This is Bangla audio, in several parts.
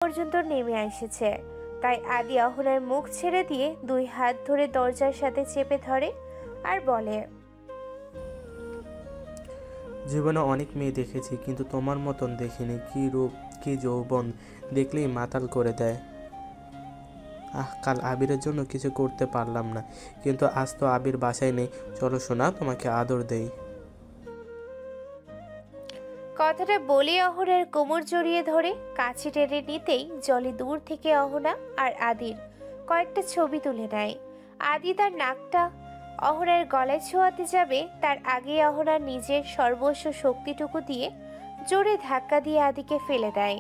পর্যন্ত নেমে এসেছে। তাই আদি অহনার মুখ ছেড়ে দিয়ে দুই হাত ধরে দরজার সাথে চেপে ধরে আর বলে, জীবনে অনেক মেয়ে দেখেছি, কিন্তু তোমার মতন দেখিনি। কি রূপ, কি যৌবন, দেখলেই মাতাল করে দেয়। কাল আবিরের জন্য কিছু করতে পারলাম না, কিন্তু আজ তো আবির বাসায় নেই। চলো সোনা, তোমাকে আদর দেই। কথাটা বলে অহনার কোমর জড়িয়ে ধরে কাছে টেনে নিতেই জলি দূর থেকে অহনা আর আদির কয়েকটা ছবি তুলে নেয়। আদি তার নাকটা অহনার গলায় ছোঁয়াতে যাবে, তার আগে অহনা নিজের সর্বস্ব শক্তিটুকু দিয়ে জোরে ধাক্কা দিয়ে আদিকে ফেলে দেয়।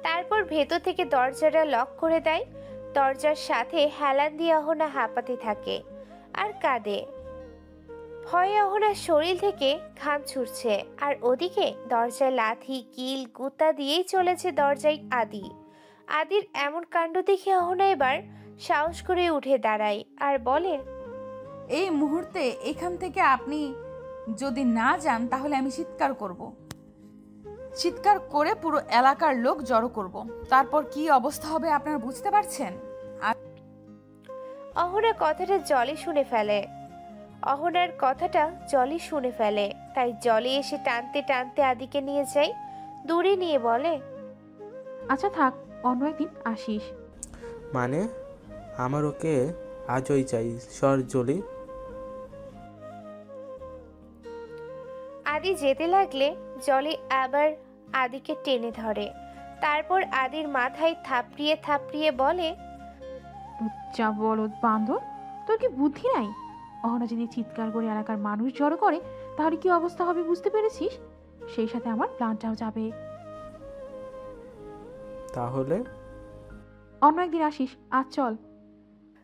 তারপর ভেতর থেকে দরজাটা লক করে দেয়। দরজার সাথে হেলান দিয়ে অহনা হাঁপাতে থাকে আর কাঁদে। ভয়ে অহনার শরীর থেকে ঘাম ছুটছে, আর ওদিকে দরজায় লাথি কিল গুতা দিয়েই চলেছে দরজায় আদি। আদির এমন কাণ্ড দেখে অহনা এবার সাহস করে উঠে দাঁড়ায় আর বলে, এই মুহূর্তে এখান থেকে আপনি যদি না যান তাহলে আমি চিৎকার করব। চিৎকার করে পুরো এলাকার লোক জড়ো করব। তারপর কি অবস্থা হবে আপনারা বুঝতে পারছেন? অহনার কথাটা জলি শুনে ফেলে। তাই জলি এসে টানতে টানতে আদিকে নিয়ে যায়, দূরে নিয়ে বলে, আচ্ছা থাক, অন্য একদিন আসিস। মানে আমার ওকে আজই চাই, সর জলি। আদি যেতে লাগলে জলি আবার আদিকে টেনে ধরে। তারপর আদির মাথায় থাপড়িয়ে থাপড়িয়ে বলে, লুচ্চা বলদ বান্দর, তোর কি বুদ্ধি নাই? অহনা যদি চিৎকার করে এলাকার মানুষ জড়ো করে তাহলে কি অবস্থা হবে বুঝতে পেরেছিস? সেই সাথে আমার প্ল্যানটাও যাবে। তাহলে অন্য একদিন আসিস, আজ চল।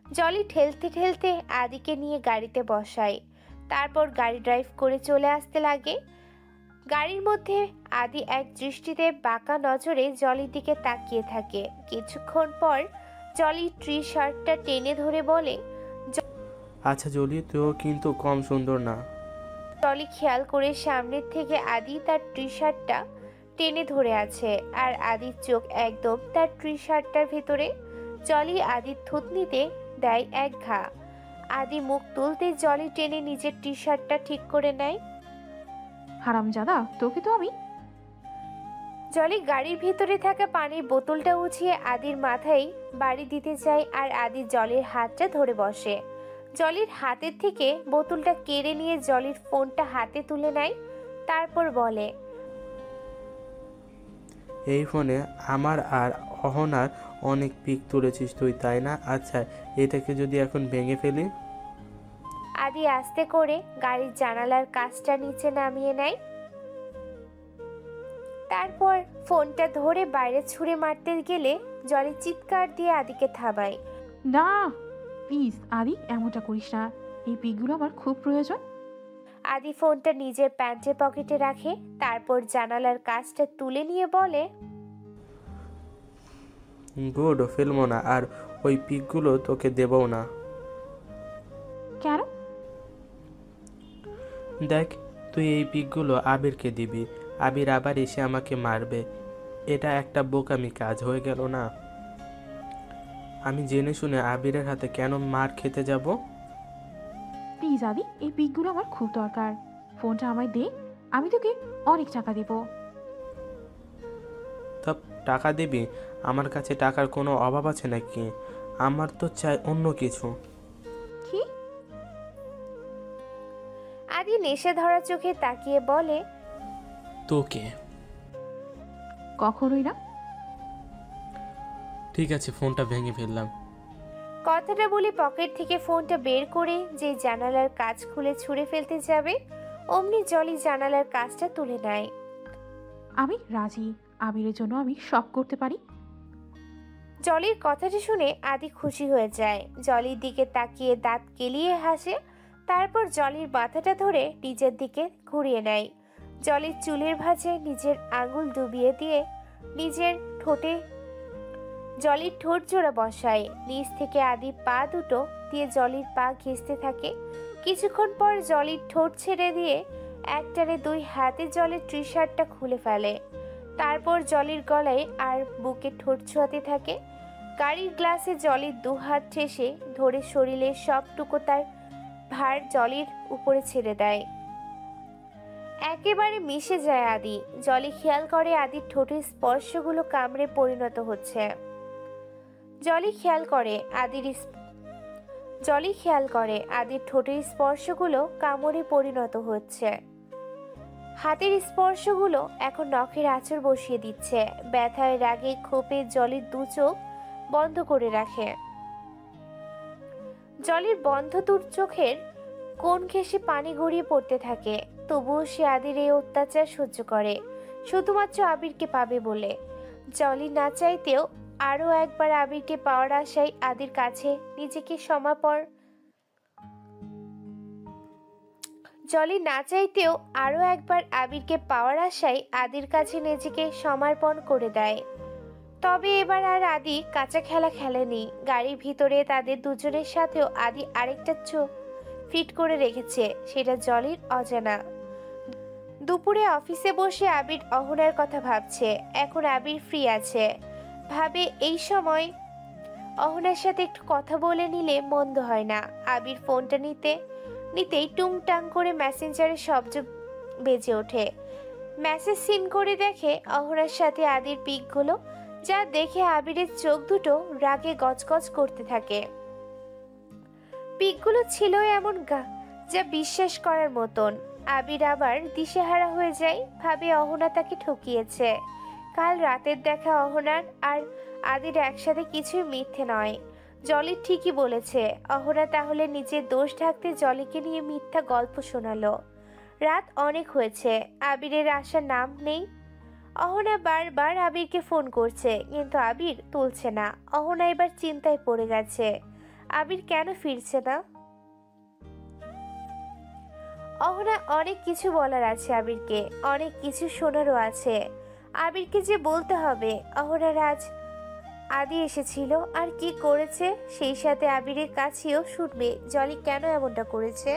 জলি ঠেলতে ঠেলতে আদিকে নিয়ে গাড়িতে বসায়। তারপর গাড়ি ড্রাইভ করে চলে আসতে লাগে। গাড়ির মধ্যে আদি এক দৃষ্টিতে বাঁকা নজরে জলির দিকে তাকিয়ে থাকে। কিছুক্ষণ পর জলি ট্রি শার্টটা টেনে ধরে বলে, আচ্ছা জলি, তুইও কিন্তু কম সুন্দর না। জলি খেয়াল করে সামনের থেকে আদি তার ট্রি শার্টটা টেনে ধরে আছে, আর আদির চোখ একদম তার ট্রি শার্টটার ভেতরে। জলি আদির থুতনিতে দেয় এক ঘা। আদি মুখ তুলতে জলি টেনে নিজের টি শার্টটা ঠিক করে নেয়। হারামজাদা, তোকে তো আমি। জলি গাড়ির ভিতরে থাকা পানির বোতলটা উঠিয়ে আদির মাথায় বাড়ি দিতে যায়, আর আদি জলির হাতটা ধরে বসে। জলির হাতের থেকে বোতলটা কেড়ে নিয়ে জলির ফোনটা হাতে তুলে নেয়। তারপর বলে, এই ফোনে আমার আর অহনার অনেক পিক তুলেছিস তুই, তাই না? আচ্ছা, এটাকে যদি এখন ভেঙে ফেলি? আদি আস্তে করে গাড়ির জানালার কাঁচটা নিচে নামিয়ে নেয়। তারপর ফোনটা ধরে বাইরে ছুঁড়ে মারতে গেলে জলি চিৎকার দিয়ে আদিকে থামায়। না প্লিজ আদি, এমনটা করিস না। এই পিকগুলো আমার খুব প্রয়োজন। আদি ফোনটা নিজের প্যান্টের পকেটে রাখে। তারপর জানালার কাঁচটা তুলে নিয়ে বলে, গুড, ফেলবো না, আর ওই পিকগুলো তোকে দেবও না। কেন? দেখ, তুই এই পিকগুলো আবিরকে দিবি, আবির আবার এসে আমাকে মারবে। এটা একটা বোকামি কাজ হয়ে গেল না? আমি জেনে শুনে আবিরের হাতে কেন মার খেতে যাব? প্লিজ আদি, এই পিকগুলো আমার খুব দরকার। ফোনটা আমায় দে, আমি তোকে অনেক টাকা দেব। তা টাকা দিবি? আমার কাছে টাকার কোনো অভাব আছে নাকি? আমার তো চাই অন্য কিছু। কি? আদি নেশে ধরা চোখে তাকিয়ে বলে, তোকে। কখনোই না। ঠিক আছে, ফোনটা ভেঙে ফেললাম। কথাটা বলে পকেট থেকে ফোনটা বের করে যে জানালার কাঁচ খুলে ছুঁড়ে ফেলতে যাবে, অমনি জলি জানালার কাঁচটা তুলে নেয়। আমি রাজি, আবিরের জন্য আমি সব করতে পারি। জলির কথাটা শুনে আদি খুশি হয়ে যায়। জলির দিকে তাকিয়ে দাঁত কেলিয়ে হাসে। তারপর জলির মাথাটা ধরে নিজের দিকে ঘুরিয়ে নেয়। জলির চুলের ভাঁজে নিজের আঙুল ডুবিয়ে দিয়ে নিজের ঠোঁটে জলির ঠোঁট জোড়া বসায়। নিচ থেকে আদি পা দুটো দিয়ে জলির পা ঘেঁষতে থাকে। কিছুক্ষণ পর জলির ঠোঁট ছেড়ে দিয়ে একটানে দুই হাতে জলের টি শার্টটা খুলে ফেলে। তারপর জলির গলায় আর বুকে ঠোঁট ছোঁয়াতে থাকে। গাড়ির গ্লাসে জলির দুহাত ঠেসে ধরে শরীরের সবটুকু তার ভার জলির উপরে ছেড়ে দেয়। একেবারে মিশে যায় আদি। জলি খেয়াল করে আদির ঠোঁটের স্পর্শগুলো কামড়ে পরিণত হচ্ছে। জলি খেয়াল করে আদির ঠোঁটের স্পর্শগুলো কামড়ে পরিণত হচ্ছে। হাতের স্পর্শগুলো এখন নখের আঁচড় বসিয়ে দিচ্ছে। ব্যথায় রাগে ক্ষোভে জলির দু চোখ বন্ধ করে রাখে। জলির বন্ধ দু চোখের কোণ ঘেঁষে পানি গড়িয়ে পড়তে থাকে। তবুও সে আদির এই অত্যাচার সহ্য করে, শুধুমাত্র আবিরকে পাবে বলে। জলি না চাইতেও আরও একবার আবিরকে পাওয়ার আশায় আদির কাছে নিজেকে সমর্পণ করে দেয়। তবে এবার আর আদি কাঁচা খেলা খেলেনি। গাড়ির ভিতরে তাদের দুজনের সাথেও আদি আরেকটা চোখ ফিট করে রেখেছে, সেটা জলির অজানা। দুপুরে অফিসে বসে আবির অহনার কথা ভাবছে। এখন আবির ফ্রি আছে, ভাবে এই সময় অহনার সাথে একটু কথা বলে নিলে মন্দ হয় না। আবির ফোনটা নিতেই টুংটাং করে মেসেঞ্জারের শব্দ বেজে ওঠে। মেসেজ সিন করে দেখে অহনার সাথে আদির পিকগুলো, যা দেখে আবিরের চোখ দুটো রাগে গজগজ করতে থাকে। পিকগুলো ছিল এমন যা বিশ্বাস করার মতন। আবির আবার দিশেহারা হয়ে যায়, ভাবে অহনা তাকে ঠকিয়েছে। কাল রাতের দেখা অহনার আর আদির একসাথে কিছুই মিথ্যে নয়। জলি ঠিকই বলেছে, অহনা তাহলে নিজের দোষ ঢাকতে জলিকে নিয়ে মিথ্যা গল্প শোনালো। রাত অনেক হয়েছে, আবিরের আসার নাম নেই। অহনা বারবার আবিরকে ফোন করছে, কিন্তু আবির তুলছে না। অহনা এবার চিন্তায় পড়ে গেছে, আবির কেন ফিরছে না। অহনা অনেক কিছু বলার আছে আবিরকে, অনেক কিছু শোনারও আছে। আবিরকে যে বলতে হবে অহনার আজ আদি এসেছিল আর কি করেছে, সেই সাথে আবিরের কাছেও শুনবে জলি কেন এমনটা করেছে।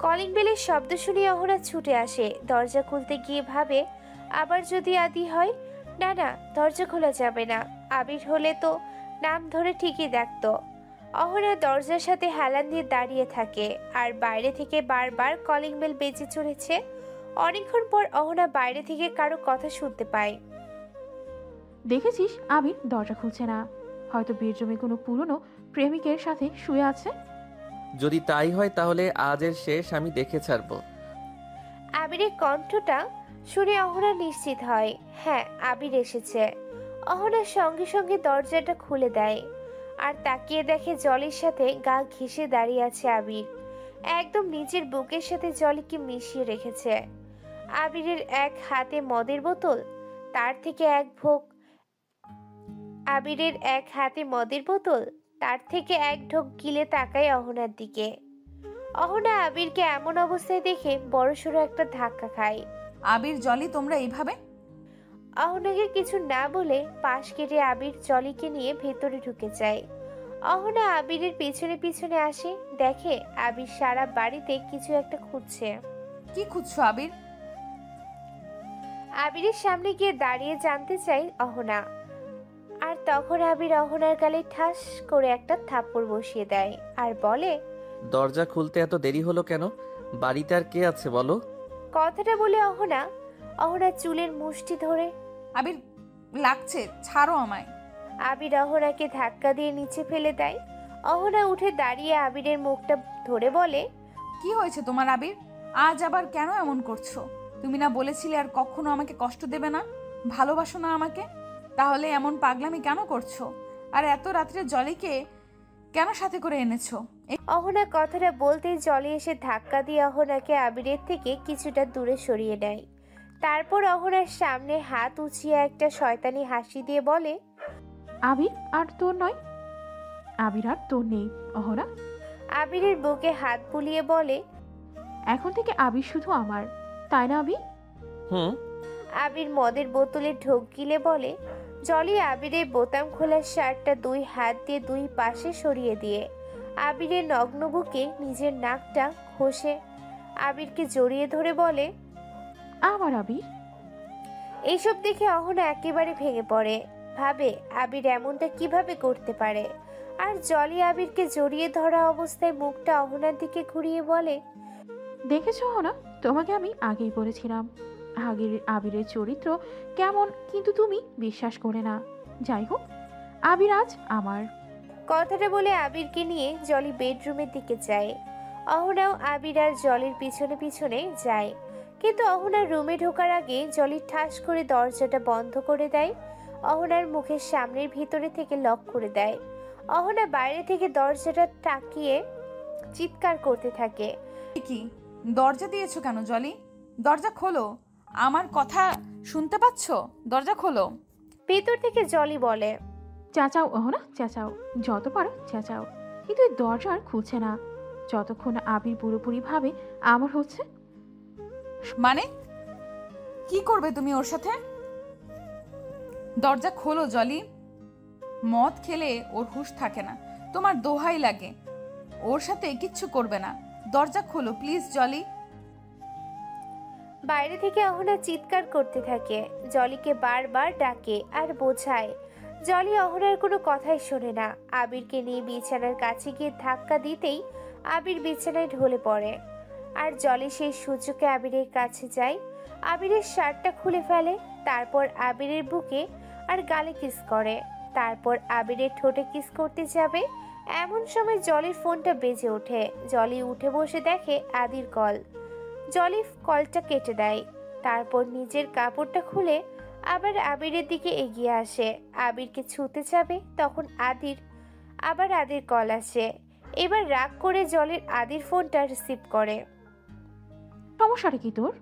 কলিং বেলের শব্দ শুনে অহনা ছুটে আসে। দরজা খুলতে গিয়ে ভাবে আবার যদি আদি হয়। না, দরজা খোলা যাবে না। আবির হলে তো নাম ধরে ঠিকই ডাকতো। অহনা দরজার সাথে হেলান দিয়ে দাঁড়িয়ে থাকে, আর বাইরে থেকে বারবার কলিং বেল বেজে চলেছে। অনেকক্ষণ পর অহনা বাইরে থেকে কারো কথা শুনতে পায়। দেখেছিস আবির দরজা খুলছে না, হয়তো বেডরুমে কোনো পুরনো প্রেমিকের সাথে শুয়ে আছে। যদি তাই হয় তাহলে আজের শেষ আমি দেখে ছাড়বো। আবিরের কণ্ঠটা শুনে অহনা নিশ্চিত হয়, হ্যাঁ আবির এসেছে। অহনা সঙ্গে সঙ্গে দরজাটা খুলে দেয় আর তাকিয়ে দেখে জলির সাথে গা ঘেঁষে দাঁড়িয়ে আছে আবির। একদম নিজের বুকের সাথে জলিকে মিশিয়ে রেখেছে। আবিরের এক হাতে মদের বোতল, তার থেকে এক ঢোক গিলে তাকায় অহনার দিকে। অহনা আবিরকে এমন অবস্থায় দেখে বড়সড় একটা ধাক্কা খায়। আবির জলি তোমরা এইভাবে? অহনাকে কিছু না বলে পাশ কেটে আবির জলিকে নিয়ে ভেতরে ঢুকে যায়। অহনা আবিরের পিছনে পিছনে আসে, দেখে আবির সারা বাড়িতে কিছু একটা খুঁজছে। কি খুঁজছো আবির? আবিরের সামনে গিয়ে দাঁড়িয়ে জানতে চাই অহনা। আর তখন আবির অহনার গালে ঠাস করে একটা থাপ্পড় বসিয়ে দেয় আর বলে, দরজা খুলতে এত দেরি হলো কেন? বাড়িতে আর কে আছে বলো? কথাটা বলে অহনা চুলের মুষ্টি ধরে, আবির লাগছে, ছাড়ো আমায়। আবির অহনাকে ধাক্কা দিয়ে নিচে ফেলে দেয়। অহনা উঠে দাঁড়িয়ে আবিরের মুখটা ধরে বলে, কি হয়েছে তোমার আবির? আজ আবার কেন এমন করছো? তুমি না বলেছিলে আর কখনো আমাকে কষ্ট দেবে না, ভালোবাসো না আমাকে? তাহলে এমন পাগলামি কেন করছো? আর এত রাত্রে জলিকে কেন সাথে করে এনেছো? অহনা কথাটা বলতেই জলি এসে ধাক্কা দিয়ে অহনাকে আবিরের থেকে কিছুটা দূরে সরিয়ে নেয়। তারপর অহনার সামনে হাত উঁচিয়ে একটা শয়তানি হাসি দিয়ে বলে, আবির আর তোর নয়, আবির আর তোর নেই অহনা। আবিরের বুকে হাত বুলিয়ে বলে, এখন থেকে আবির শুধু আমার, তাই না আবির? হুম। আবির মদের বোতলে ঢোক গিলে বলে। জলি আবিরের বোতাম খোলার শার্টটা দুই হাত দিয়ে দুই পাশে সরিয়ে দিয়ে আবিরের নগ্ন বুকে নিজের নাকটা ঘষে আবিরকে জড়িয়ে ধরে বলে, আমার আবির এইসব দেখে অহনা একেবারে ভেঙে পড়ে, ভাবে আবির এমনটা কিভাবে করতে পারে। আর জলি আবিরকে জড়িয়ে ধরা অবস্থায় মুখটা অহনার দিকে ঘুরিয়ে বলে, দেখেছো না, তোমাকে আমি আগেই বলেছিলাম আগের আবিরের চরিত্র কেমন, কিন্তু তুমি বিশ্বাস করে না। যাই হোক, আবির আজ আমার। কথাটা বলে আবিরকে নিয়ে জলি বেডরুমের দিকে যায়। অহনাও আবির আর জলির পিছনে পিছনে যায়, কিন্তু অহনার রুমে ঢোকার আগে জলি ঠাস করে দরজাটা বন্ধ করে দেয়। অহনার মুখের সামনের ভিতরে থেকে লক করে দেয়। অহনা বাইরে থেকে দরজাটা তাকিয়ে চিৎকার করতে থাকে, কি দরজা দিয়েছো কেন জলি? দরজা খোলো, আমার কথা শুনতে পাচ্ছ? দরজা খোলো। ভেতর থেকে জলি বলে, চেঁচাও না, চেঁচাও, যত পারো চেঁচাও, কিন্তু এই দরজা আর খুলছে না যতক্ষণ না আবির পুরোপুরি ভাবে আমার হচ্ছে। মানে কি করবে তুমি ওর সাথে? দরজা খোলো জলি। মদ খেলে ওর হুঁশ থাকে না, তোমার দোহাই লাগে, ওর সাথে কিচ্ছু করবে না। দরজা খোলো প্লিজ জলি। বাইরে থেকে অহনা চিৎকার করতে থাকে, জলিকে বারবার ডাকে আর বোঝায়। জলি অহনার কোনো কথাই শোনে না। আবিরকে নিয়ে বিছানার কাছে গিয়ে ধাক্কা দিতেই আবির বিছানায় ঢলে পড়ে। আর জলি সেই সুযোগে আবিরের কাছে যায়, আবিরের শার্টটা খুলে ফেলে, তারপর আবিরের বুকে আর গালে কিস করে। তারপর আবিরের ঠোঁটে কিস করতে যাবে, এমন সময় জলির ফোনটা বেজে ওঠে। জলি উঠে বসে দেখে আদির কল। জলি কলটা কেটে দেয়, তারপর নিজের কাপড়টা খুলে আবার আবিরের দিকে এগিয়ে আসে। আবিরকে ছুঁতে যাবে, তখন আদির কল আসে। এবার রাগ করে জলির আদির ফোনটা রিসিভ করে। সমস্যাটা কি তোর?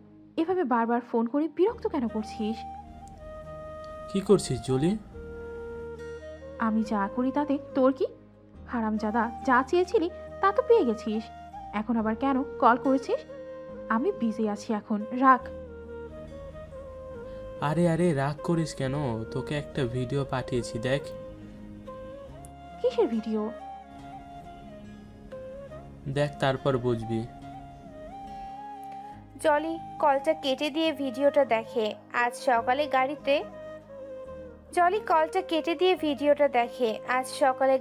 এভাবে বারবার ফোন করে বিরক্ত কেন করছিস? কি করছিস জলি? আমি যা করি তাতে তোর কি? হারামজাদা, যা চেয়েছিলি তা তো পেয়ে গেছিস, এখন আবার কেন কল করেছিস? আমি বিজি আছি এখন, রাখ। আরে আরে রাগ করিস কেন? তোকে একটা ভিডিও পাঠিয়েছি, দেখ। কিসের ভিডিও? দেখ, তারপর বুঝবি। জলি কলটা কেটে দিয়ে ভিডিওটা দেখে। আজ সকালে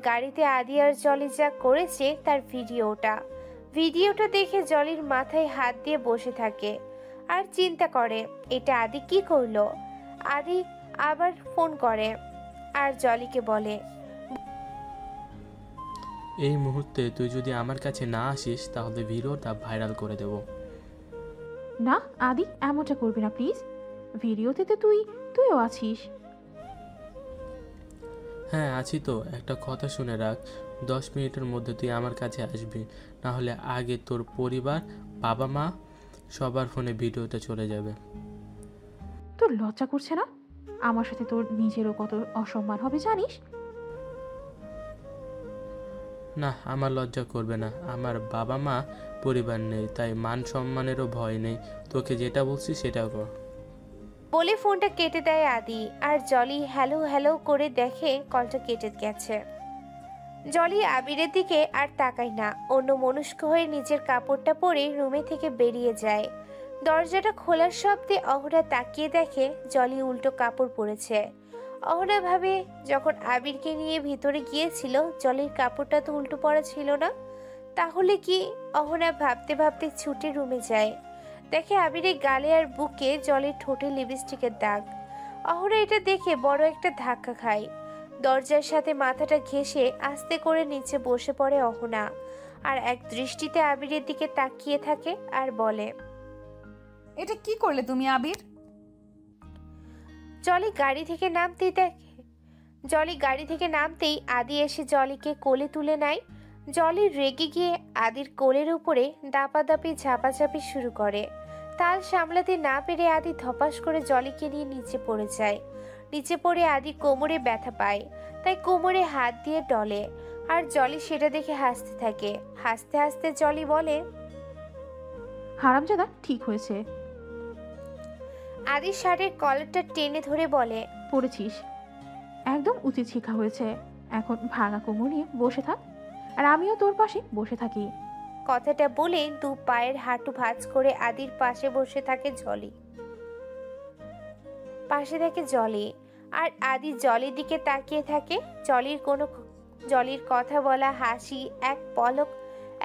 গাড়িতে আদি আর জলি যা করেছে তার ভিডিওটা দেখে জলির মাথায় হাত দিয়ে বসে থাকে আর চিন্তা করে, এটা আদি কি করলো। আদি আবার ফোন করে আর জলিকে বলে, এই মুহূর্তে তুই যদি আমার কাছে না আসিস তাহলে ভিডিওটা ভাইরাল করে দেব। না আদি, এমনটা করবি না প্লিজ। ভিডিওতে তো তুইও আছিস। হ্যাঁ আছি তো। একটা কথা শুনে রাখ, 10 মিনিটের মধ্যে তুই আমার কাছে আসবি, না হলে আগে তোর পরিবার, বাবা মা সবার ফোনে ভিডিওটা চলে যাবে। তোর লজ্জা করছে না? আমার সাথে তোর নিজেরও কত অসম্মান হবে জানিস? না, আমার লজ্জা করবে না। আমার বাবা মা পরিবার নেই, তাই মান সম্মানেরও ভয় নেই। তোকে যেটা বলছি সেটা কর। বলে ফোনটা কেটে দেয় আদি। আর জলি হ্যালো হ্যালো করে দেখে কলটা কেটে গেছে। জলি আবিরের দিকে আর তাকায় না, অন্য মনস্ক হয়ে নিজের কাপড়টা পরে রুমে থেকে বেরিয়ে যায়। দরজাটা খোলার শব্দে অহনা তাকিয়ে দেখে জলি উল্টো কাপড় পরেছে। অহনা ভাবে, যখন আবিরকে নিয়ে ভিতরে গিয়েছিল জলির কাপড়টা তো উল্টো পরা ছিল না, তাহলে কি? অহনা ভাবতে ভাবতে ছুটে রুমে যায়, দেখে আবিরের গালে আর বুকে জলের ঠোঁটে লিপস্টিকের দাগ। অহনা এটা দেখে বড় একটা ধাক্কা খায়। দরজার সাথে মাথাটা ঘেঁষে আস্তে করে নিচে বসে পড়ে অহনা, আর এক দৃষ্টিতে আবিরের দিকে তাকিয়ে থাকে আর বলে, এটা কি করলে তুমি আবির? জলি গাড়ি থেকে নামতেই আদি এসে জলিকে কোলে তুলে নেয়। জলি রেগে গিয়ে আদির কোলের উপরে দাপাদাপি ঝাপাঝাপি শুরু করে। তাল সামলাতে না পেরে আদি ধপাস করে জলিকে নিয়ে নিচে পড়ে যায়। নিচে পড়ে আদি কোমরে ব্যথা পায়, তাই কোমরে হাত দিয়ে ডলে। আর জলি সেটা দেখে হাসতে থাকে। হাসতে হাসতে জলি বলে, হারামজাদা, ঠিক হয়েছে। আদি শার্টের কলারটা টেনে ধরে বলে, পড়েছিস, একদম উচিত শিক্ষা হয়েছে। এখন ভাঙা কোমর নিয়ে বসে থাক, আর আমিও তোর পাশে বসে থাকি। কথাটা বলে দু পায়ের হাঁটু ভাঁজ করে আদির পাশে বসে থাকে জলি। পাশে থাকে জলি। আর আদি জলির দিকে তাকিয়ে থাকে। জলির কথা বলা, হাসি,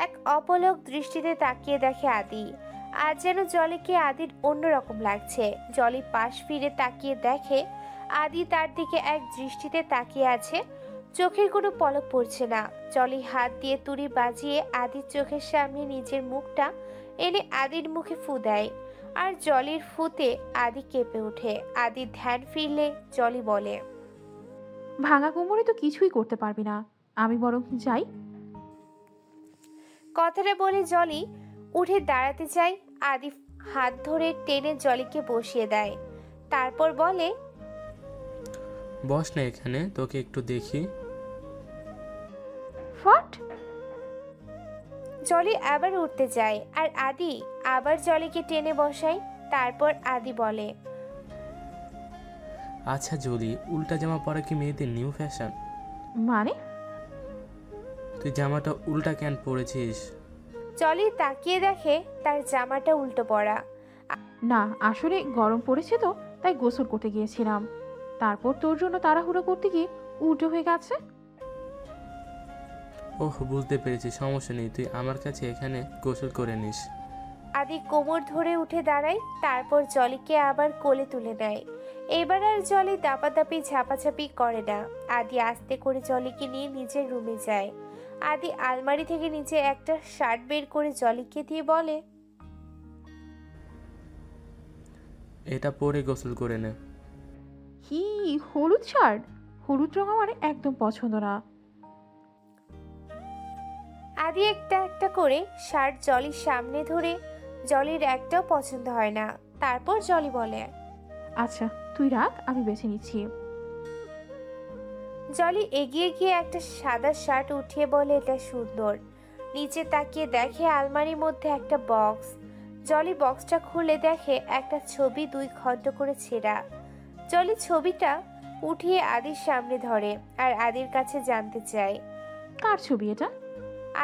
এক অপলক দৃষ্টিতে তাকিয়ে দেখে আদি। আজ যেন জলিকে আদির অন্যরকম লাগছে। জলি পাশ ফিরে তাকিয়ে দেখে আদি তার দিকে এক দৃষ্টিতে তাকিয়ে আছে। চোখের কোনো পলক পড়ছে না। জলি হাত দিয়ে তুড়ি বাজিয়ে আদির চোখের সামনে নিজের মুখটা এনে আদির মুখে ফু দেয়। আর জলির ফুতে আদি কেঁপে ওঠে। আদির ধ্যান ফিরলে জলি বলে, ভাঙা কোমরে তো কিছুই করতে পারবি না, আমি বরং যাই। কথাটা বলে জলি উঠে দাঁড়াতে চায়। আদি হাত ধরে টেনে জলিকে বসিয়ে দেয়। তারপর বলে, বস না এখানে, তোকে একটু দেখি। ফট! জলি আবার উঠতে যায় আর আদি আবার জলিকে টেনে বসায়। তারপর আদি বলে, আচ্ছা জলি, উল্টা জামা পরা কি মেয়েদের নিউ ফ্যাশন? মানে? তুই জামাটা উল্টা কেন পরেছিস? জলি তাকিয়ে দেখে তার জামাটা উল্টো পড়া। না, আসলে গরম পড়েছে তো, তাই গোসল করতে গিয়েছিলাম। তারপর তোর জন্য তাড়াহুড়ো করতে গিয়ে উল্টো হয়ে গেছে। ওহ, বুঝতে পেরেছি, সমস্যা নেই, তুই আমার কাছে এখানে গোসল করে নিস। আদি কোমর ধরে উঠে দাঁড়ায়। তারপর জলিকে আবার কোলে তুলে নেয়। এবার আর জলি দাপাদাপি ঝাপাঝাপি করে না। আদি আস্তে করে জলিকে নিয়ে নিজের রুমে যায়। আদি আলমারি থেকে নিচে একটা শার্ট বের করে জলিকে দিয়ে বলে, এটা পরে গোসল করে নে। কি হলুদ শার্ট? হলুদ রং আমার একদম পছন্দ না। আদি একটা একটা করে শার্ট জলির সামনে ধরে। জলির একটাও পছন্দ হয় না। তারপর জলি বলে, আচ্ছা তুই রাখ, আমি বেছে নিচ্ছি। জলি এগিয়ে গিয়ে একটা সাদা শার্ট উঠিয়ে বলে, এটা সুন্দর। নিচে তাকিয়ে দেখে আলমারির মধ্যে একটা বক্স। জলি বক্সটা খুলে দেখে একটা ছবি 2 খণ্ড করে ছেঁড়া। জলি ছবিটা উঠিয়ে আদির সামনে ধরে আর আদির কাছে জানতে চায়। কার ছবি এটা?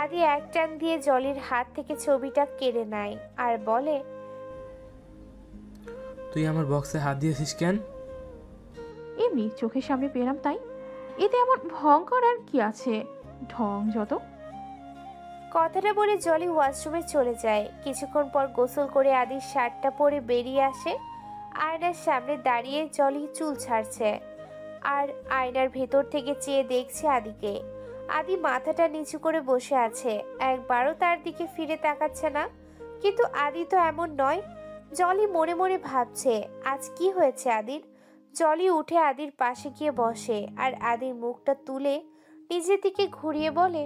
আদি এক টান দিয়ে জলির হাত থেকে ছবিটা কেড়ে নেয় আর বলে, তুই আমার বক্সে হাত দিয়েছিস কেন? এমনি চোখের সামনে পেলাম তাই। এতে এমন ভং করার কি আছে? ঢং যত। কথাটা বলে জলি ওয়াশরুমে চলে যায়। কিছুক্ষণ পর গোসল করে আদির শার্টটা পরে বেরিয়ে আসে। আয়নার সামনে দাঁড়িয়ে জলি চুল ছাড়ছে আর আয়নার ভেতর থেকে চেয়ে দেখছে আদিকে। আদি মাথাটা নিচু করে বসে আছে, একবারও তার দিকে ফিরে তাকাচ্ছে না। কিন্তু আদি তো এমন নয়। জলি মনে মনে ভাবছে, আজ কি হয়েছে আদির। জলি উঠে আদির পাশে গিয়ে বসে আর আদির মুখটা তুলে নিজের দিকে ঘুরিয়ে বলে,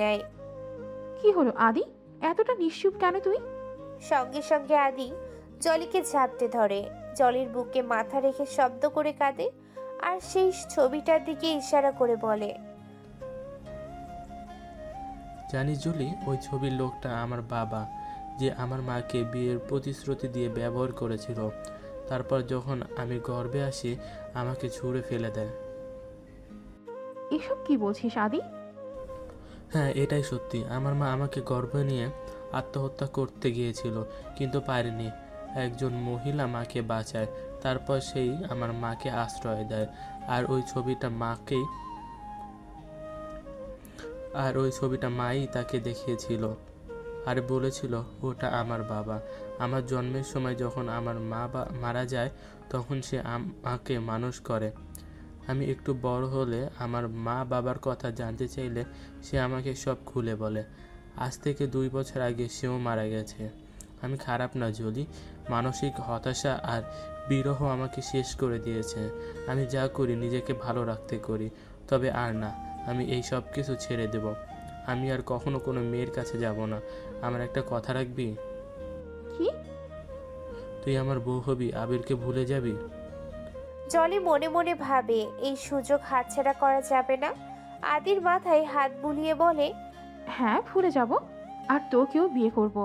নেয়। কি হলো আদি, এতটা নিশ্চুপ কেন তুই? সঙ্গে সঙ্গে আদি জলিকে ঝাপটে ধরে। জলির বুকে মাথা রেখে শব্দ করে কাঁদে আর সেই ছবিটার দিকে ইশারা করে বলে, জানিস জলি, ওই ছবির লোকটা আমার বাবা, যে আমার মাকে বিয়ের প্রতিশ্রুতি দিয়ে ব্যবহার করেছিল। তারপর যখন আমি গর্ভে আসি আমাকে ছুঁড়ে ফেলে দেয়। এসব কি বলছিস আদি? হ্যাঁ, এটাই সত্যি। আমার মা আমাকে গর্ভে নিয়ে আত্মহত্যা করতে গিয়েছিল, কিন্তু পারেনি। একজন মহিলা মাকে বাঁচায়। তারপর সেই আমার মাকে আশ্রয় দেয়। আর ওই ছবিটা মাই তাকে দেখিয়েছিল আর বলেছিল ওটা আমার বাবা। আমার জন্মের সময় যখন আমার মা মারা যায় তখন সে আমাকে মানুষ করে। আমি একটু বড় হলে আমার মা বাবার কথা জানতে চাইলে সে আমাকে সব খুলে বলে। আজ থেকে 2 বছর আগে সেও মারা গেছে। আমি খারাপ না জলি, মানসিক হতাশা আর বিরহ আমাকে শেষ করে দিয়েছে। আমি যা করি নিজেকে ভালো রাখতে করি, তবে আর না, আমি এই সব কিছু ছেড়ে দেব। আমি আর কখনো কোনো মেয়ের কাছে যাব না। আমার একটা কথা রাখবি? কি? তুই আমার বউ হবি, আবিরকে ভুলে যাবি। জলি মনে মনে ভাবে এই সুযোগ হাতছাড়া করা যাবে না। আদির মাথায় হাত বুলিয়ে বলে, হ্যাঁ ভুলে যাব, আর তোকেও বিয়ে করব।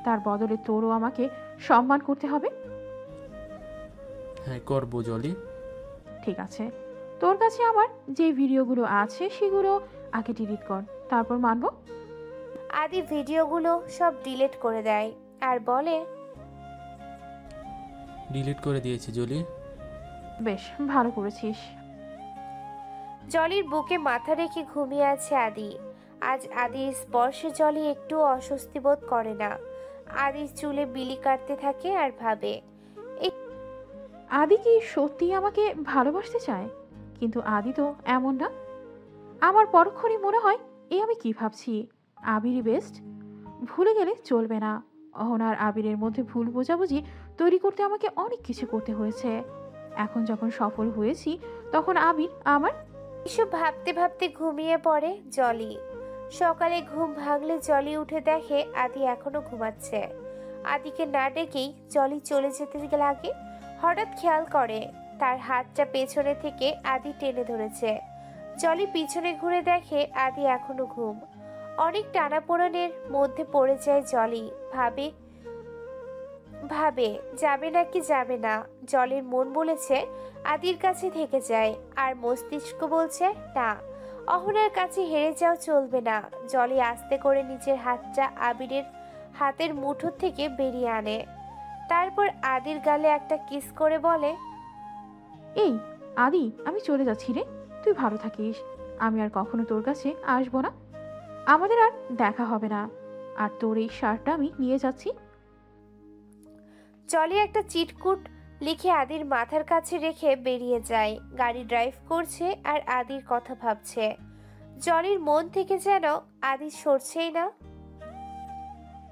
তার বদলে তোরও আমাকে সম্মান করতে হবে। হ্যাঁ করবো জলি। ঠিক আছে, তোর কাছে আমার যে ভিডিওগুলো আছে সেগুলো আগে ডিলিট কর, তারপর মানবো। আদি ভিডিওগুলো সব ডিলিট করে দেয় আর বলে, ডিলিট করে দিয়েছি জলি। বেশ ভালো করেছিস। জলির বুকে মাথা রেখে ঘুমিয়ে আছে আদি। আজ আদির স্পর্শে জলি একটু অস্বস্তি বোধ করে না। আদির চুলে বিলি কাটতে থাকে আর ভাবে, আদি কি সত্যি আমাকে ভালোবাসতে চায়? কিন্তু আদি তো এমন না। আমার পরক্ষণই মনে হয় আমি কি ভাবছি, আবিরই বেস্ট। ভুলে গেলে চলবে না। অহনার আবিরের মধ্যে ভুল বোঝাবুঝি তৈরি করতে আমাকে অনেক কিছু করতে হয়েছে। এখন যখন সফল হয়েছি তখন আবির আমার। এসব ভাবতে ভাবতে ঘুমিয়ে পড়ে জলি। সকালে ঘুম ভাঙলে জলি উঠে দেখে আদি এখনো ঘুমাচ্ছে। আদিকে না ডেকেই জলি চলে যেতে লাগে। হঠাৎ খেয়াল করে তার হাতটা পেছনে থেকে আদি টেনে ধরেছে। জলি পিছনে ঘুরে দেখে আদি এখনো ঘুম। অনেক টানাপোড়েনের মধ্যে পড়ে যায় জলি। ভাবে যাবে নাকি যাবে না। জলির মন বলেছে আদির কাছে থেকে যায়, আর মস্তিষ্ক বলছে না, অহনার কাছে হেরে যাও চলবে না। জলি আস্তে করে নিজের হাতটা আবিরের হাতের মুঠো থেকে বেরিয়ে আনে। তারপর আদির গালে একটা কিস করে বলে, এই আদি, আমি চলে যাচ্ছি রে, তুই ভালো থাকিস। আমি আর কখনো তোর কাছে আসবো না। আমাদের আর দেখা হবে না। আর তোর এই শার্টটা আমি নিয়ে যাচ্ছি। জলি একটা চিটকুট লিখে আদির মাথার কাছে রেখে বেরিয়ে যায়। গাড়ি ড্রাইভ করছে আর আদির কথা ভাবছে। জলির মন থেকে যেন আদি সরছেই না।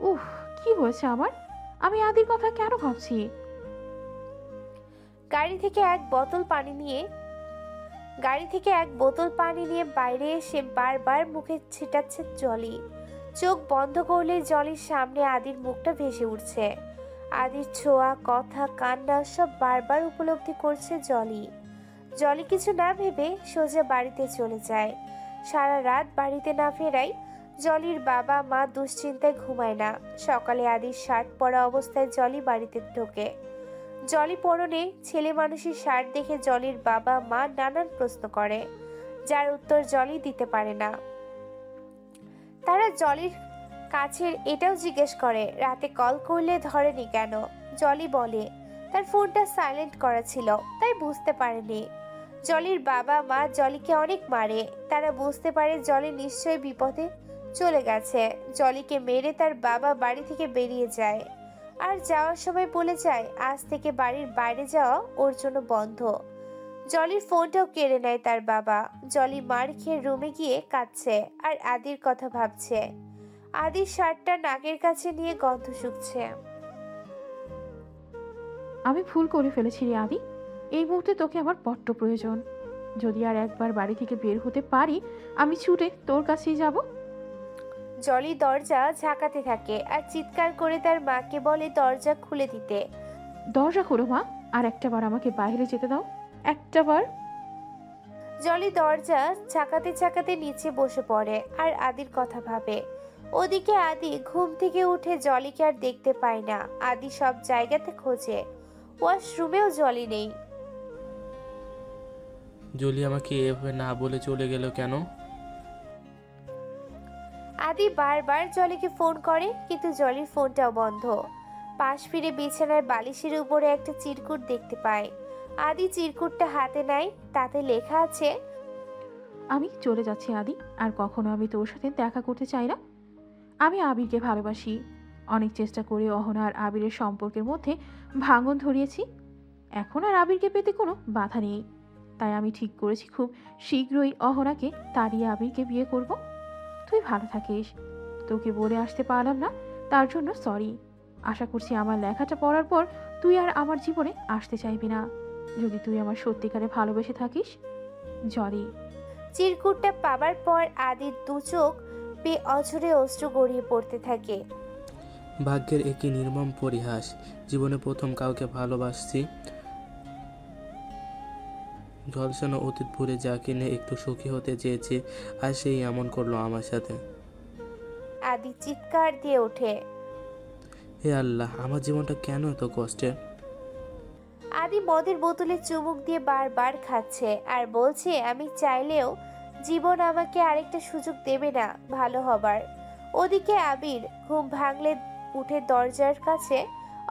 উফ, কি হয়েছে আমার? আমি আদির কথা কেন ভাবছি? গাড়ি থেকে এক বোতল পানি নিয়ে বাইরে এসে বারবার মুখে ছিটাচ্ছে জলি। চোখ বন্ধ করলে জলির সামনে আদির মুখটা ভেসে উঠছে। আদির ছোঁয়া, কথা, কান্না সব বারবার উপলব্ধি করছে জলি। জলি কিছু না ভেবে সোজা বাড়িতে চলে যায়। সারা রাত বাড়িতে না ফেরাই জলির বাবা মা দুশ্চিন্তায় ঘুমায় না। সকালে আদির শার্ট পরা অবস্থায় জলি বাড়িতে ঢোকে। জলি পরনে ছেলে মানুষের শার্ট দেখে জলির বাবা মা নানান প্রশ্ন করে, যার উত্তর জলি দিতে পারে না। তারা জলির কাছে এটাও জিজ্ঞেস করে রাতে কল করলে ধরেনি কেন। জলি বলে তার ফোনটা সাইলেন্ট করা ছিল, তাই বুঝতে পারেনি। জলির বাবা মা জলিকে অনেক মারে। তারা বুঝতে পারে জলি নিশ্চয়ই বিপদে চলে গেছে। জলিকে মেরে তার বাবা বাড়ি থেকে বেরিয়ে যায়, আর যাওয়ার সময় বলে যায় আজ থেকে বাড়ির বাইরে যাওয়া ওর জন্য বন্ধ। জলির ফোনটাও কেড়ে নেয় তার বাবা। জলি মার খেয়ে রুমে গিয়ে কাঁদছে আর আদির কথা ভাবছে। আদির শার্টটা নাকের কাছে নিয়ে গন্ধ শুকছে। আমি ভুল করে ফেলেছি রে আদি। এই মুহূর্তে তোকে আমার বড্ড প্রয়োজন। যদি আর একবার বাড়ি থেকে বের হতে পারি, আমি ছুটে তোর কাছেই যাব। জলি দরজা ঝাঁকাতে থাকে আর চিৎকার করে তার মাকে বলে দরজা খুলে দিতে। দরজা খোলো মা, আর একটা বার আমাকে বাইরে যেতে দাও, একটা বার। জলি দরজা ঝাঁকাতে ঝাঁকাতে নিচে বসে পড়ে আর আদির কথা ভাবে। ওদিকে আদি ঘুম থেকে উঠে জলিকে আর দেখতে পায় না। আদি সব জায়গাতে খোঁজে, ওয়াশরুমেও জলি নেই। জলি আমাকে এভাবে না বলে চলে গেল কেন? আদি বারবার জলিকে ফোন করে, কিন্তু জলির ফোনটাও বন্ধ। পাশ ফিরে বিছানার বালিশের উপরে একটা চিরকুট দেখতে পায়। আদি চিরকুটটা হাতে নেয়, তাতে লেখা আছে, আমি চলে যাচ্ছি আদি, আর কখনো আমি তোর সাথে দেখা করতে চাই না। আমি আবিরকে ভালোবাসি। অনেক চেষ্টা করে অহনা আর আবিরের সম্পর্কের মধ্যে ভাঙন ধরিয়েছি। এখন আর আবিরকে পেতে কোনো বাধা নেই। তাই আমি ঠিক করেছি খুব শীঘ্রই অহনাকে তাড়িয়ে আবিরকে বিয়ে করব। তুই ভালো থাকিস। তোকে বলে আসতে পারলাম না, তার জন্য সরি। আশা করছি আমার লেখাটা পড়ার পর তুই আর আমার জীবনে আসতে চাইবি না, যদি তুই আমার সত্যিকারে ভালোবেসে থাকিস। জলি। চিরকুটটা পাবার পর আদির দু চোখ বেয়ে অঝরে অশ্রু গড়িয়ে পড়তে থাকে। ভাগ্যের একই নির্মম পরিহাস। জীবনে প্রথম কাউকে ভালোবাসছি, ঝলসানো অতীত ভুলে যাকে নিয়ে একটু সুখী হতে চেয়েছি, আর সেই এমন করলো আমার সাথে। আদি চিৎকার দিয়ে ওঠে, হে আল্লাহ, আমার জীবনটা কেন এত কষ্টের? আদি মদের বোতলে চুমুক দিয়ে বারবার খাচ্ছে আর বলছে আমি চাইলেও জীবন আমাকে আরেকটা সুযোগ দেবে না ভালো হবার। ওদিকে আবির ঘুম ভাঙলে উঠে দরজার কাছে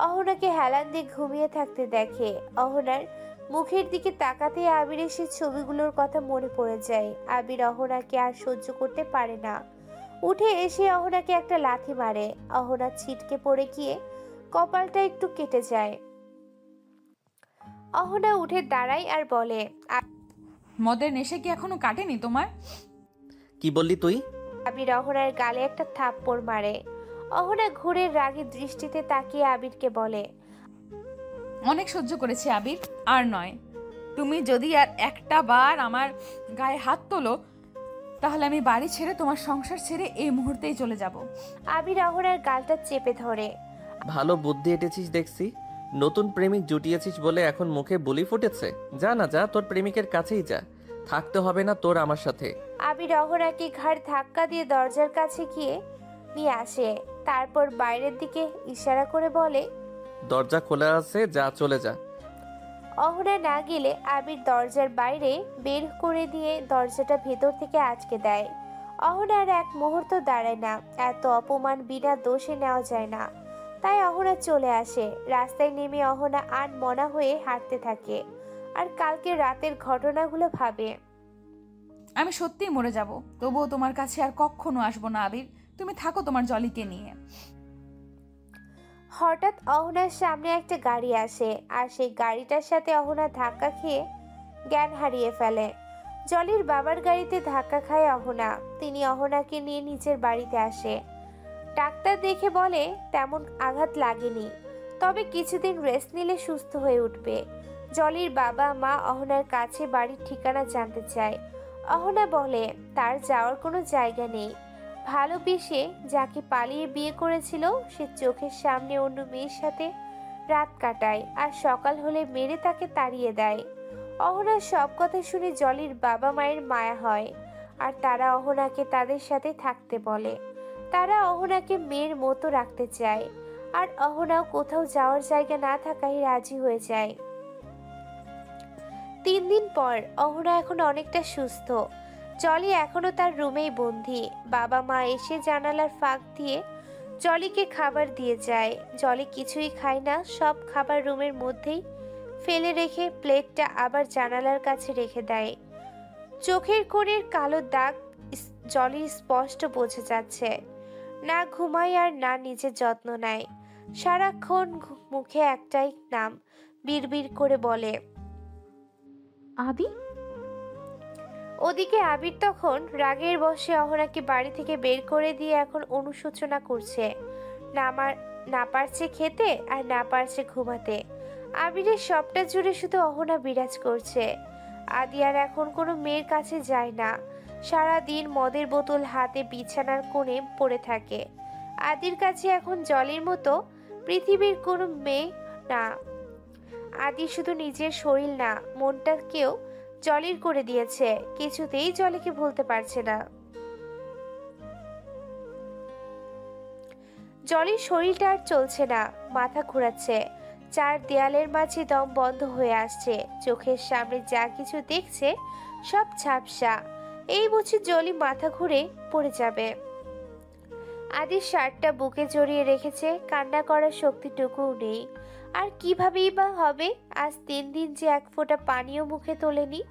অহনাকে হেলান দিয়ে ঘুমিয়ে থাকতে দেখে। অহনার মুখের দিকে তাকাতে আবিরের সে ছবিগুলোর কথা মনে পড়ে যায়। আবির অহনাকে আর সহ্য করতে পারে না, উঠে এসে অহনাকে একটা লাথি মারে। অহনা ছিটকে পড়ে গিয়ে কপালটা একটু কেটে যায়। অহনা উঠে দাঁড়ায় আর বলে, মদের নেশা কি এখনো কাটেনি তোমার? কি বললি তুই? আবির অহনার গালে একটা থাপ্পড় মারে। অহনা ঘুরে রাগী দৃষ্টিতে তাকিয়ে আবিরকে বলে, অনেক সহ্য করেছি আবির, আর নয়। তুমি যদি আর একটা বার আমার গায়ে হাত তোলো তাহলে আমি বাড়ি ছেড়ে তোমার সংসার ছেড়ে এই মুহূর্তেই চলে যাব। আবির অহনার গালটা চেপে ধরে। ভালো বুদ্ধি এঁটেছিস দেখছি। নতুন প্রেমিক জুটিয়েছিস বলে এখন মুখে বুলি ফুটেছে। যা না যা, তোর প্রেমিকের কাছেই যা, থাকতে হবে না তোর আমার সাথে। আবির অহনাকে ঘাড় ধাক্কা দিয়ে দরজার কাছে গিয়ে নিয়ে আসে। তারপর বাইরের দিকে ইশারা করে বলে, দরজা খোলা আছে, যা চলে যা। অহনা না গেলে আবির দরজার বাইরে বের করে দিয়ে দরজাটা ভেতর থেকে আটকে দেয়। অহনা আর এক মুহূর্ত দাঁড়ায় না, এত অপমান বিনা দোষে নেওয়া যায় না। তাই অহনা চলে আসে। রাস্তায় নেমে অহনা আনমনা হয়ে হাঁটতে থাকে আর কালকে রাতের ঘটনাগুলো ভাবে। আমি সত্যিই মরে যাব, তবুও তোমার কাছে আর কখনো আসবো না আবির। তুমি থাকো তোমার জলিকে নিয়ে। হঠাৎ অহনার সামনে একটা গাড়ি আসে আর সেই গাড়িটার সাথে অহনা ধাক্কা খেয়ে জ্ঞান হারিয়ে ফেলে। জলির বাবার গাড়িতে ধাক্কা খায় অহনা। তিনি অহনাকে নিয়ে নিজের বাড়িতে আসে। ডাক্তার দেখে বলে তেমন আঘাত লাগেনি, তবে কিছুদিন রেস্ট নিলে সুস্থ হয়ে উঠবে। জলির বাবা মা অহনার কাছে বাড়ির ঠিকানা জানতে চায়। অহনা বলে তার যাওয়ার কোনো জায়গা নেই। ভালোবেসে যাকে পালিয়ে বিয়ে করেছিল সে চোখের সামনে অন্য মেয়ের সাথে রাত কাটায় আর সকাল হলে মেরে তাকে তাড়িয়ে দেয়। অহনার সব কথা শুনে জলির বাবা মায়ের মায়া হয় আর তারা অহনাকে তাদের সাথে থাকতে বলে। তারা অহনাকে মেয়ের মতো রাখতে চায় আর অহনাও কোথাও যাওয়ার জায়গা না থাকায় রাজি হয়ে যায়। 3 দিন পর অহনা এখন অনেকটা সুস্থ। জলি এখনো তার রুমেই বন্দি। বাবা মা এসে জানালার ফাঁক দিয়ে জলিকে খাবার দিয়ে যায়। জলি কিছুই খায় না, সব খাবার রুমের মধ্যেই ফেলে রেখে প্লেটটা আবার জানালার কাছে রেখে দেয়। চোখের কোণের কালো দাগ জলির স্পষ্ট বোঝা যাচ্ছে। না ঘুমায় আর না নিজের যত্ন নেয়। সারাক্ষণ মুখে একটাই নাম বিড়বিড় করে বলে, আদি। ওদিকে আবির তখন রাগের বশে অহনাকে বাড়ি থেকে বের করে দিয়ে এখন অনুশোচনা করছে। না পারছে খেতে আর না পারছে ঘুমাতে। আবিরের সবটা জুড়ে শুধু অহনা বিরাজ করছে। আদি আর এখন কোনো মেয়ের কাছে যায় না। সারা দিন মদের বোতল হাতে বিছানার কোণে পড়ে থাকে। আদির কাছে এখন জলির মতো পৃথিবীর কোনো মেয়ে না। আদি শুধু নিজের শরীর না, মনটাকেও জলির করে দিয়েছে। কিছুতেই জলিকে ভুলতে পারছে না। জলির শরীরটা আর চলছে না, মাথা ঘোরাচ্ছে। 4 দেয়ালের মাঝে দম বন্ধ হয়ে আসছে। চোখের সামনে যা কিছু দেখছে সব ঝাপসা। এই বুঝি জলি মাথা ঘুরে পড়ে যাবে। আদির শার্টটা বুকে জড়িয়ে রেখেছে, কান্না করার শক্তিটুকুও নেই। আর কিভাবেই বা হবে? আজ 3 দিন যে এক ফোঁটা পানিও মুখে তোলেনি।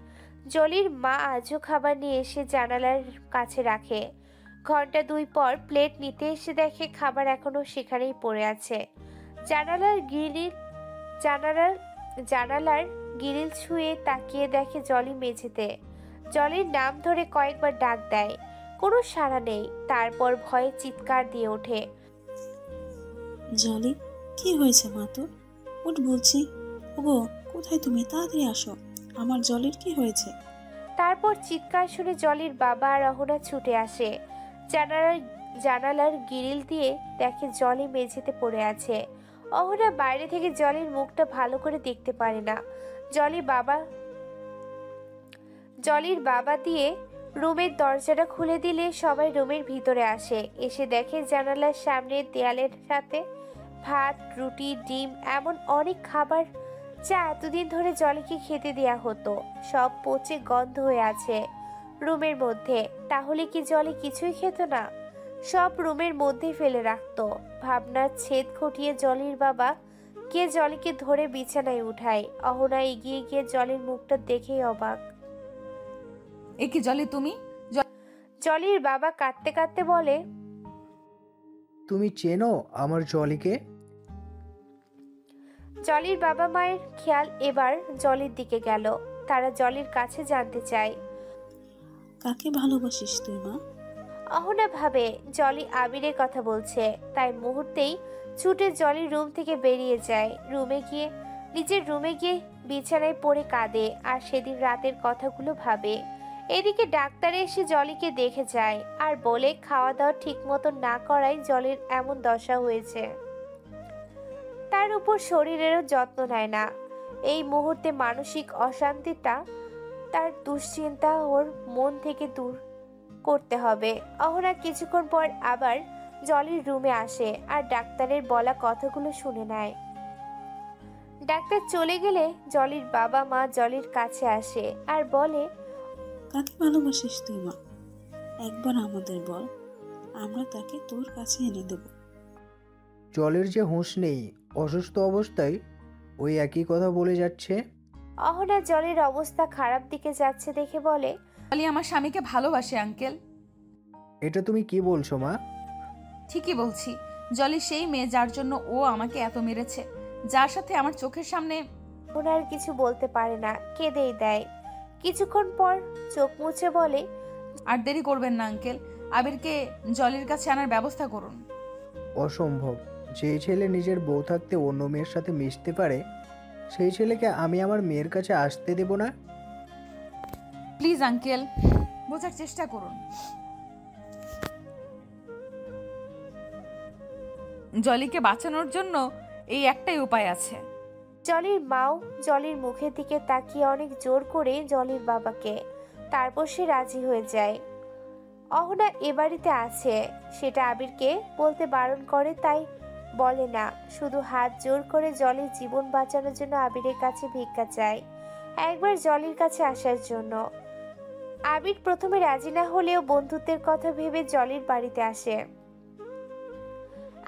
জলির মা আজও খাবার নিয়ে এসে জানালার কাছে রাখে। ঘন্টা 2 পর প্লেট নিতে এসে দেখে খাবার এখনো সেখানেই পড়ে আছে। জানালার গ্রিল ছুঁয়ে তাকিয়ে দেখে জলি মেঝেতে। জলির নাম ধরে কয়েকবার ডাক দেয়, কোনো সাড়া নেই। তারপর ভয়ে চিৎকার দিয়ে ওঠে, জলি, কি হয়েছে মা তোর? উঠ বলছি। ওগো, কোথায় তুমি? তাড়াতাড়ি আসো, আমার জলির কি হয়েছে? তারপর চিৎকার শুনে জলির বাবা আর অহনা ছুটে আসে। জানালার গ্রিল দিয়ে দেখে জলি মেঝেতে পড়ে আছে। অহনা বাইরে থেকে জলির মুখটা ভালো করে দেখতে পারে না। জলির বাবা দিয়ে রুমের দরজাটা খুলে দিলে সবাই রুমের ভিতরে আসে। এসে দেখে জানালার সামনে দেয়ালের সাথে ভাত, রুটি, ডিম এমন অনেক খাবার যা এতদিন ধরে জলিকে খেতে দেয়া হতো সব পচে গন্ধ হয়ে আছে রুমের মধ্যে। তাহলে কি জলি কিছুই খেত না? সব রুমের মধ্যে ফেলে রাখতো। ভাবনার ছেদ ঘটিয়ে জলির বাবা কে জলিকে ধরে বিছানায় উঠায়। অহনা এগিয়ে গিয়ে জলির মুখটা দেখেই অবাক। এ কি জলি তুমি? জলির বাবা কাঁদতে কাঁদতে বলে, তুমি চেনো আমার জলিকে? জলির বাবা মায়ের খেয়াল এবার জলির দিকে গেল। তারা জলির কাছে জানতে চায়, কাকে ভালোবাসিস তুই মা? অহনা ভাবে জলি আবিরের কথা বলছে, তাই মুহূর্তেই ছুটে জলির রুম থেকে বেরিয়ে যায়। নিজের রুমে গিয়ে বিছানায় পড়ে কাঁদে আর সেদিন রাতের কথাগুলো ভাবে। এদিকে ডাক্তার এসে জলিকে দেখে যায় আর বলে খাওয়া দাওয়া ঠিক মতো না করায় জলির এমন দশা হয়েছে। তার উপর শরীরেরও যত্ন নেয় না। এই মুহূর্তে মানসিক অশান্তিটা তার দুশ্চিন্তা ওর মন থেকে দূর করতে হবে। অহনা কিছুক্ষণ পর আবার জলির রুমে আসে আর ডাক্তারের বলা কথাগুলো শুনে নেয়। ডাক্তার চলে গেলে জলির বাবা মা জলির কাছে আসে আর বলে, কাকে ভালোবাসিস তুই মা? একবার আমাদের বল, আমরা তাকে তোর কাছে এনে দেব। জলের যে হুঁশ নেই, অসুস্থ অবস্থায় ওই একই কথা বলে যাচ্ছে। অহনা জলির অবস্থা খারাপ দিকে যাচ্ছে দেখে বলে, জলি আমার স্বামীকে ভালোবাসে আঙ্কেল। এটা তুমি কি বলছো মা? ঠিকই বলছি। জলি সেই মেয়ে যার জন্য ও আমাকে এত মেরেছে, যার সাথে আমার চোখের সামনে। ওনার কিছু বলতে পারে না, কেঁদেই দেয়। কিছুক্ষণ পর চোখ মুছে বলে, আর দেরি করবেন না আঙ্কেল, আবিরকে জলির কাছে আনার ব্যবস্থা করুন। অসম্ভব। যে ছেলে নিজের বউ থাকতে অন্য মেয়ের সাথে মিশতে পারে, সেই ছেলেকে আমি আমার মেয়ের কাছে আসতে দেব না। প্লিজ আঙ্কেল, বোঝার চেষ্টা করুন। জলিকে বাঁচানোর জন্য এই একটাই উপায় আছে। জলির মাও জলির মুখের দিকে তাকিয়ে অনেক জোর করে জলির বাবাকে, তারপর সে রাজি হয়ে যায়। অহনা এ বাড়িতে আছে সেটা আবিরকে বলতে বারণ করে, তাই বলে না। শুধু হাত জোর করে জলির জীবন বাঁচানোর জন্য আবিরের কাছে ভিক্ষা চায়, একবার জলির কাছে আসার জন্য। আবির প্রথমে রাজি না হলেও বন্ধুত্বের কথা ভেবে জলির বাড়িতে আসে।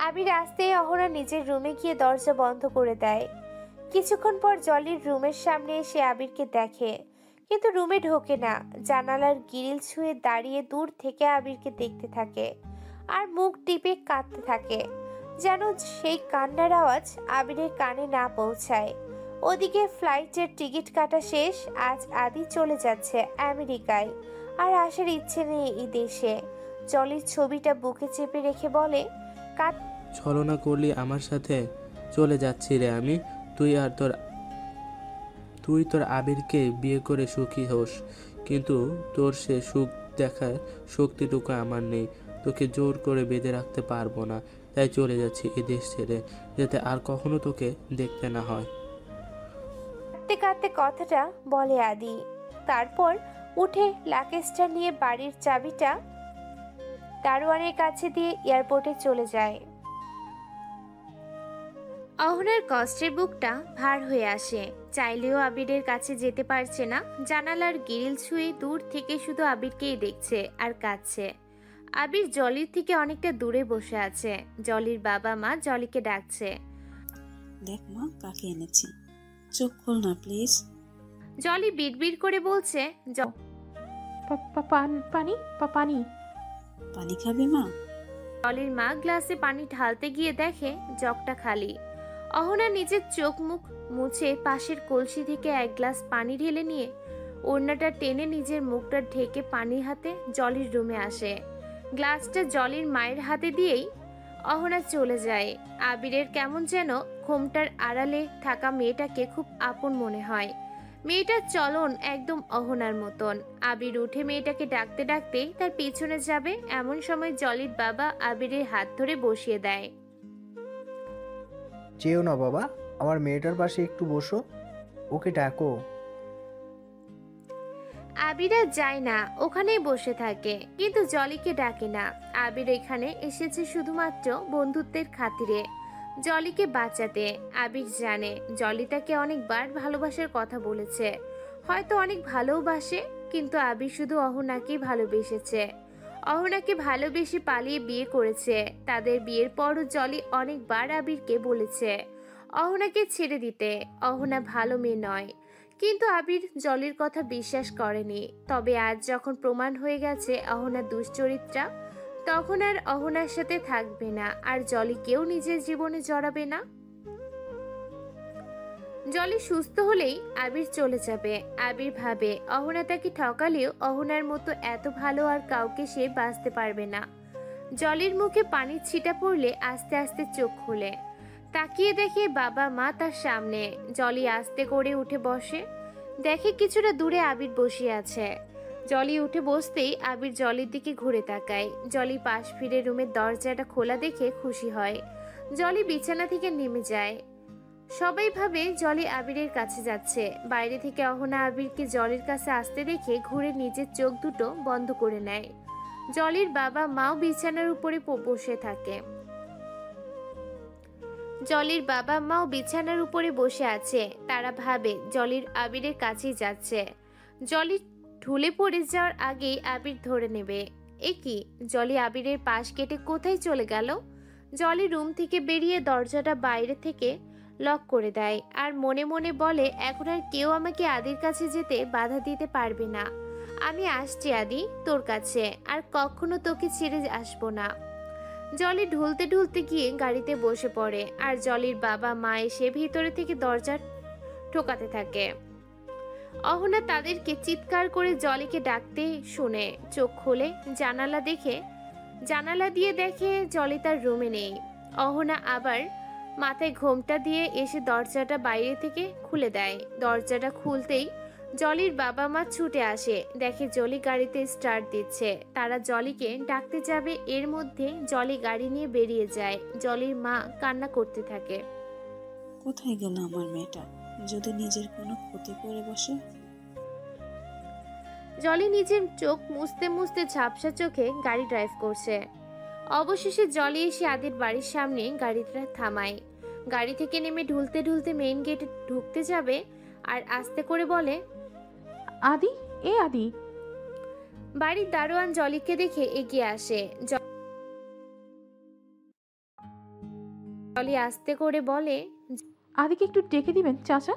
আবির আসতেই অহনা নিজের রুমে গিয়ে দরজা বন্ধ করে দেয়। কিছুক্ষণ পর জলির রুমের সামনে এসে আবিরকে দেখে, কিন্তু রুমে ঢোকে না। জানালার গ্রিল ছুঁয়ে দাঁড়িয়ে দূর থেকে আবিরকে দেখতে থাকে আর মুখ টিপে কাঁদতে থাকে, যেন সেই কান্নার আওয়াজ আবিরের কানে না পৌঁছায়। ওদিকে ফ্লাইটের টিকিট কাটা শেষ। আজ আদি চলে যাচ্ছে আমেরিকায়, আর আসার ইচ্ছে নেই এই দেশে। জলির ছবিটা বুকে চেপে রেখে বলে, ছলনা করলি আমার সাথে? চলে যাচ্ছি রে আমি। তুই তোর আবিরকে বিয়ে করে সুখী হোস, কিন্তু তোর সে সুখ দেখার শক্তিটুকু আমার নেই। তোকে জোর করে বেঁধে রাখতে পারবো না, তাই চলে যাচ্ছি এ দেশ ছেড়ে, যাতে আর কখনো তোকে দেখতে না হয়। কাঁদতে কাঁদতে কথাটা বলে আদি। তারপর উঠে লাগেজটা নিয়ে বাড়ির চাবিটা দারোয়ানের কাছে দিয়ে এয়ারপোর্টে চলে যায়। অহনার কষ্টের বুকটা ভার হয়ে আসে, চাইলেও আবিরের কাছে যেতে পারছে না। জানালার গ্রিল ছুঁয়ে দূর থেকে শুধু আবিরকেই দেখছে আর কাঁদছে। আবির জলির থেকে অনেকটা দূরে বসে আছে। জলির বাবা মা জলিকে ডাকছে, দেখ মা কাকে এনেছি, চোখ খোল না প্লিজ। জলি বিড়বিড় করে বলছে, পানি পানি। পানি খাবে মা? জলির মা গ্লাসে পানি ঢালতে গিয়ে দেখে জগটা খালি। অহনা নিজের চোখ মুখ মুছে পাশের কলসি থেকে এক গ্লাস পানি ঢেলে নিয়ে ওড়নাটা টেনে নিজের মুখটা ঢেকে পানি হাতে জলির রুমে আসে। গ্লাসটা জলির মায়ের হাতে দিয়েই অহনা চলে যায়। আবিরের কেমন যেন ঘোমটার আড়ালে থাকা মেয়েটাকে খুব আপন মনে হয়। মেয়েটার চলন একদম অহনার মতন। আবির উঠে মেয়েটাকে ডাকতে ডাকতে তার পিছনে যাবে, এমন সময় জলির বাবা আবিরের হাত ধরে বসিয়ে দেয়। যেও না বাবা, আমার মেয়েটার পাশে একটু বসো, ওকে ডাকো। আবির আর যায় না, ওখানেই বসে থাকে, কিন্তু জলিকে ডাকে না। আবির এখানে এসেছে শুধুমাত্র বন্ধুত্বের খাতিরে, জলিকে বাঁচাতে। আবির জানে জলি তাকে অনেকবার ভালোবাসার কথা বলেছে, হয়তো অনেক ভালোবাসে, কিন্তু আবির শুধু অহনাকেই ভালোবেসেছে। অহনাকে ভালোবেসে পালিয়ে বিয়ে করেছে। তাদের বিয়ের পরও জলি অনেকবার আবিরকে বলেছে অহনাকে ছেড়ে দিতে। অহনা ভালো মেয়ে নয়, কিন্তু আবির জলির কথা বিশ্বাস করেনি। তবে আজ যখন প্রমাণ হয়ে গেছে অহনা দুশ্চরিত্রা, তখন আর অহনার সাথে থাকবে না, আর জলিকেও নিজের জীবনে জড়াবে না। জলি সুস্থ হলেই আবির চলে যাবে। আবির ভাবে অহনা তাকে ঠকালেও অহনার মতো এত ভালো আর কাউকে সে বাঁচতে পারবে না। জলির মুখে পানির ছিটা পড়লে আস্তে আস্তে চোখ খুলে তাকিয়ে দেখে বাবা মা তার সামনে। জলি আস্তে করে উঠে বসে, দেখে কিছুটা দূরে আবির বসে আছে। জলি উঠে বসতেই আবির জলির দিকে ঘুরে তাকায়। জলি পাশ ফিরে রুমের দরজাটা খোলা দেখে খুশি হয়। জলি বিছানা থেকে নেমে যায়। সবাই ভাবে জলি আবিরের কাছে যাচ্ছে। বাইরে থেকে অহনা আবিরকে জলির কাছে আসতে দেখে ঘুরে নিজের চোখ দুটো বন্ধ করে নেয়। জলির বাবা মাও বিছানার উপরে বসে থাকে। জলির বাবা মাও বিছানার উপরে বসে আছে। তারা ভাবে জলির আবিরের কাছেই যাচ্ছে। জলি ঢুলে পড়ে যাওয়ার আগেই আবির ধরে নেবে। এ কি, জলি আবিরের পাশ কেটে কোথায় চলে গেল? জলি রুম থেকে বেরিয়ে দরজাটা বাইরে থেকে লক করে দেয় আর মনে মনে বলে এখন আর কেউ আমাকে আদির কাছে যেতে বাধা দিতে পারবে না। আমি আসছি আদি তোর কাছে, আর কখনো তোকে ছেড়ে আসবো না। জলি ঢুলতে ঢুলতে গিয়ে গাড়িতে বসে পড়ে, আর জলির বাবা মা এসে ভিতরে থেকে দরজা ঠোকাতে থাকে। অহনা তাদেরকে চিৎকার করে জলিকে ডাকতে শুনে চোখ খুলে জানালা দিয়ে দেখে জলি তার রুমে নেই। অহনা আবার মাথায় ঘোমটা দিয়ে এসে দরজাটা বাইরে থেকে খুলে দেয়। দরজাটা খুলতেই জলির বাবা মা ছুটে আসে, দেখে জলি গাড়িতে স্টার্ট দিচ্ছে। তারা জলিকে ডাকতে যাবে, এর মধ্যে জলি গাড়ি নিয়ে বেরিয়ে যায়। জলির মা কান্না করতে থাকে। কোথায় গেল আমার মেয়েটা? যদি নিজের কোনো ক্ষতি করে বসে। জলি নিজের চোখ মুছতে মুছতে ঝাপসা চোখে গাড়ি ড্রাইভ করছে। অবশেষে জলি এসে আদির বাড়ির সামনে গাড়িটা থামায়। গাড়ি থেকে নেমে ঢুলতে ঢুলতে মেইন গেটে ঢুকতে যাবে আর আস্তে করে বলে, আদি, এ আদি। বাড়ির দারোয়ান জলিকে দেখে এগিয়ে আসে। জলি আস্তে করে বলে, আদিকে একটু ডেকে দিবেন চাচা?